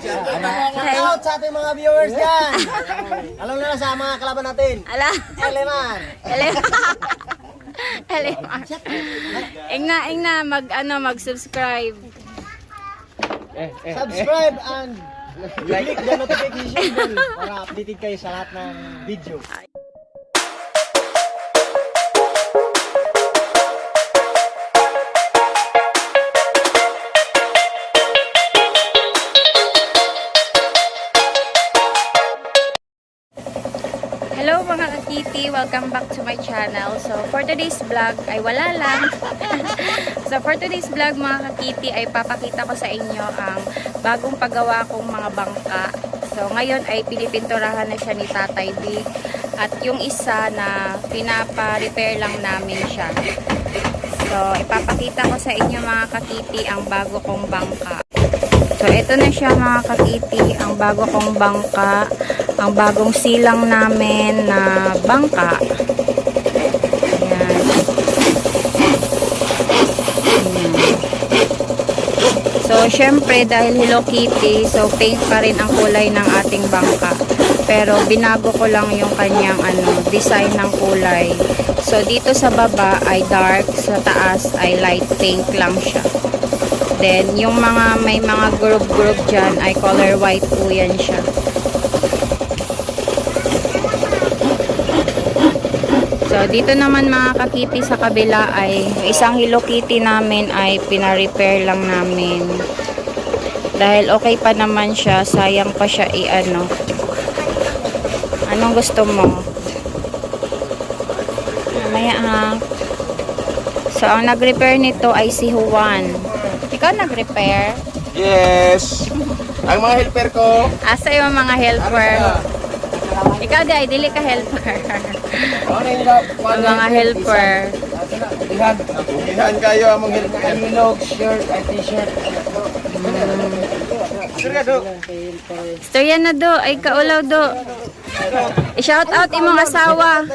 Out sa ating mga viewers dyan. Alam na sa mga kalaban natin. Ala. Eleman. Eleman. Ingna, mag-subscribe. Subscribe and click the notification bell para updated kayo sa lahat ng video. Hello mga kakiti, welcome back to my channel. So for today's vlog ay wala lang. So for today's vlog mga kakiti ay papakita ko sa inyo ang bagong paggawa kong mga bangka. So ngayon ay pinipinturahan na siya ni Tatay Big. At yung isa na pinapa-repair lang namin siya. So ipapakita ko sa inyo mga kakiti ang bago kong bangka. So ito na siya mga kakiti, ang bago kong bangka. Ang bagong silang namin na bangka. Ayan. Ayan. So, syempre, dahil Hello Kitty, so pink pa rin ang kulay ng ating bangka. Pero, binago ko lang yung kanyang design ng kulay. So, dito sa baba ay dark, sa taas ay light pink lang siya. Then, yung may mga group dyan ay color white po yan siya. So, dito naman mga kakiti sa kabila ay isang Hello Kitty namin ay pina-repair lang namin. Dahil okay pa naman siya, sayang pa siya Anong gusto mo? Mamaya ha. So, ang nag-repair nito ay si Juan. Ikaw nag-repair? Yes! Ang mga helper ko. Asa yung mga helper? Ikaw di, dili ka helper. Ang mga helper. Ihan kayo among helper. Ilog, shirt, ay t-shirt. Storya na do, ay kaulaw do. I-shout out imong asawa.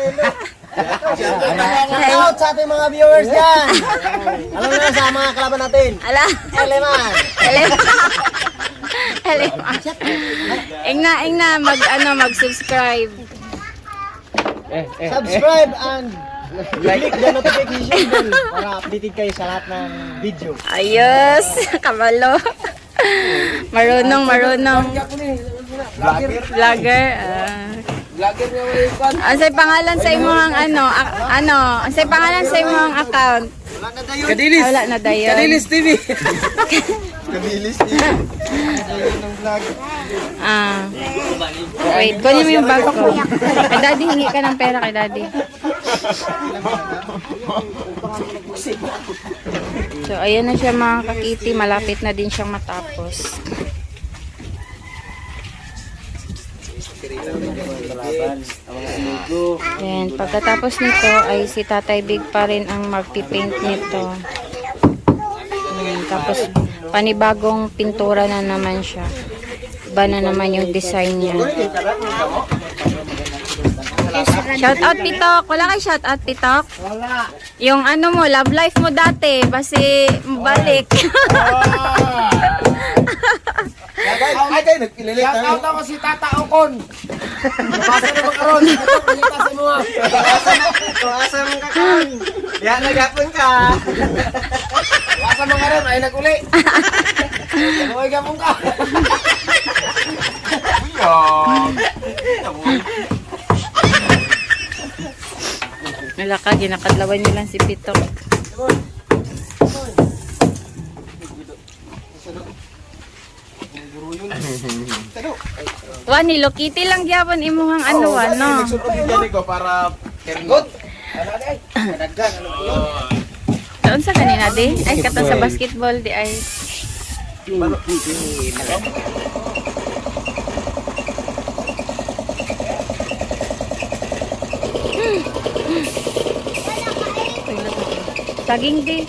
Out sa ating mga viewers dyan. Alam na sa mga kalaban natin. Ala. Eleman. Ingna, mag-subscribe. Subscribe and click the notification bell para updated kayo sa lahat ng video. Ayos, kabalo. Marunong. Vlogger. Ansay pangalan sa imong ansay pangalan sa imong account? Kadilis. Wala na dayon. Kadilis TV. Kadilis TV. Wait, kunin mo yung bag ko. Kay daddy, hingi ka ng pera kay daddy. So, ayan na siya mga kakiti. Malapit na din siyang matapos. Ayan, pagkatapos nito ay si Tatay Big pa rin ang magpipaint nito. Ayan, tapos panibagong pintura na naman siya. Iba na naman yung design niya. Shout out Pitok. Wala kay shout out Pitok? Wala. Yung mo, love life mo dati. Basi mabalik. Ay, kayo nagpililit. Shout out ako si Tata Ocon. Basta na magkaroon. Ito, pagkita sa mga. Tuasa mong kakaroon. Yan, nagapon ka. Tuasa mong karoon, ay nag-uli. Tuloy gapon ka. Wala ka, ginakadlawan nyo lang si Pitok. Tuwa, ni Lokiti lang gyapon imuhang no? Nagsulod yung gani ko para kergot. Doon sa kanina di? Ay, katong sa basketball di ay. Saging di.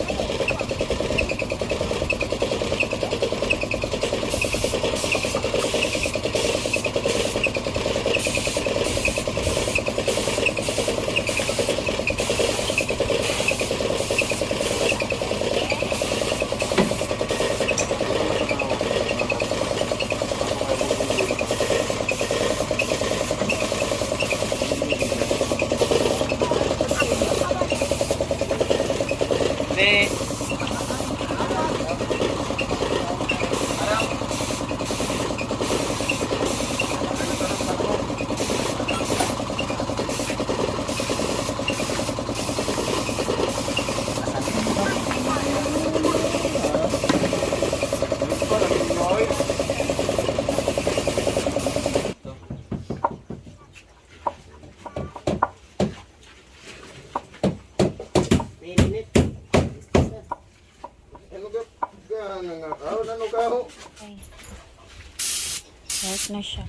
Okay. Yes na siya.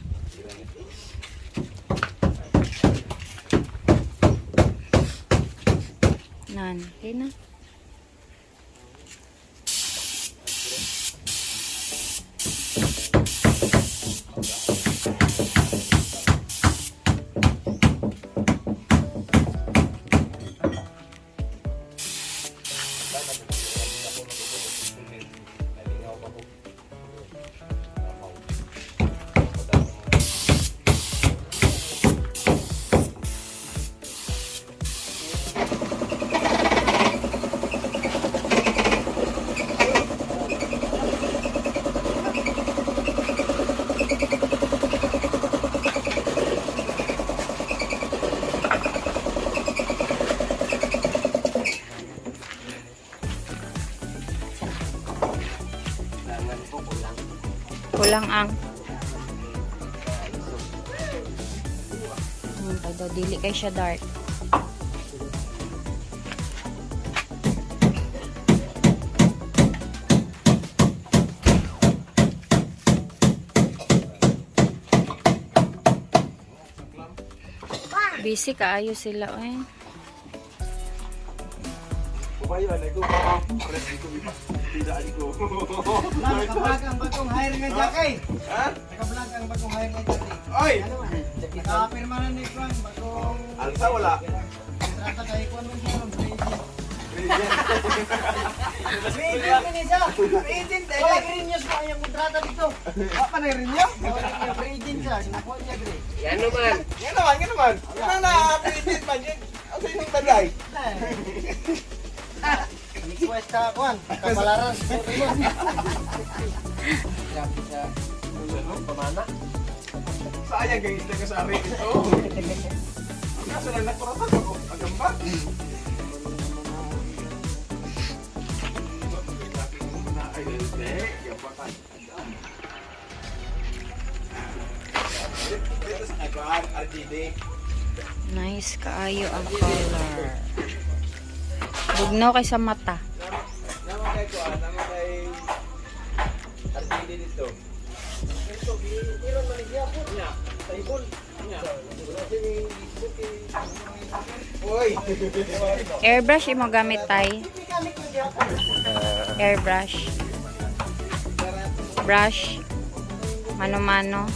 Nan, okay na. Kulang ang kay daw dili kay siya dark. Busy kaayo sila eh. Nakablog ang bagong hire nga Jackie. Ha? Nakablog ang bagong hire nga Jackie. Oy! Nakapirma na ni Frank, bagong Alsa wala. kontrata kay Kwan mo siya, Agent ni siya. Agent eh. Wala green news pa yung kontrata dito. Apa na rin niya? Agent siya, sinakuha niya green. Yan naman. Yan naman. Ano na, apelitin man yun. Ang sa inyong tagay. Request ka Kwan, kapalaran. Pamana. Sayang guys, nagkasari ito. Kaso lang nakuratan ako. Agamba. Dito sa nagkaan, RGD. Nice kaayo ang color. Bugnaw kay sa mata. Naman kay Kuan, naman kay RGD dito. Ito, iron man niya po niya. Sa ibon niya. Oy! Airbrush imo gamit tay. Airbrush. Brush. Mano-mano.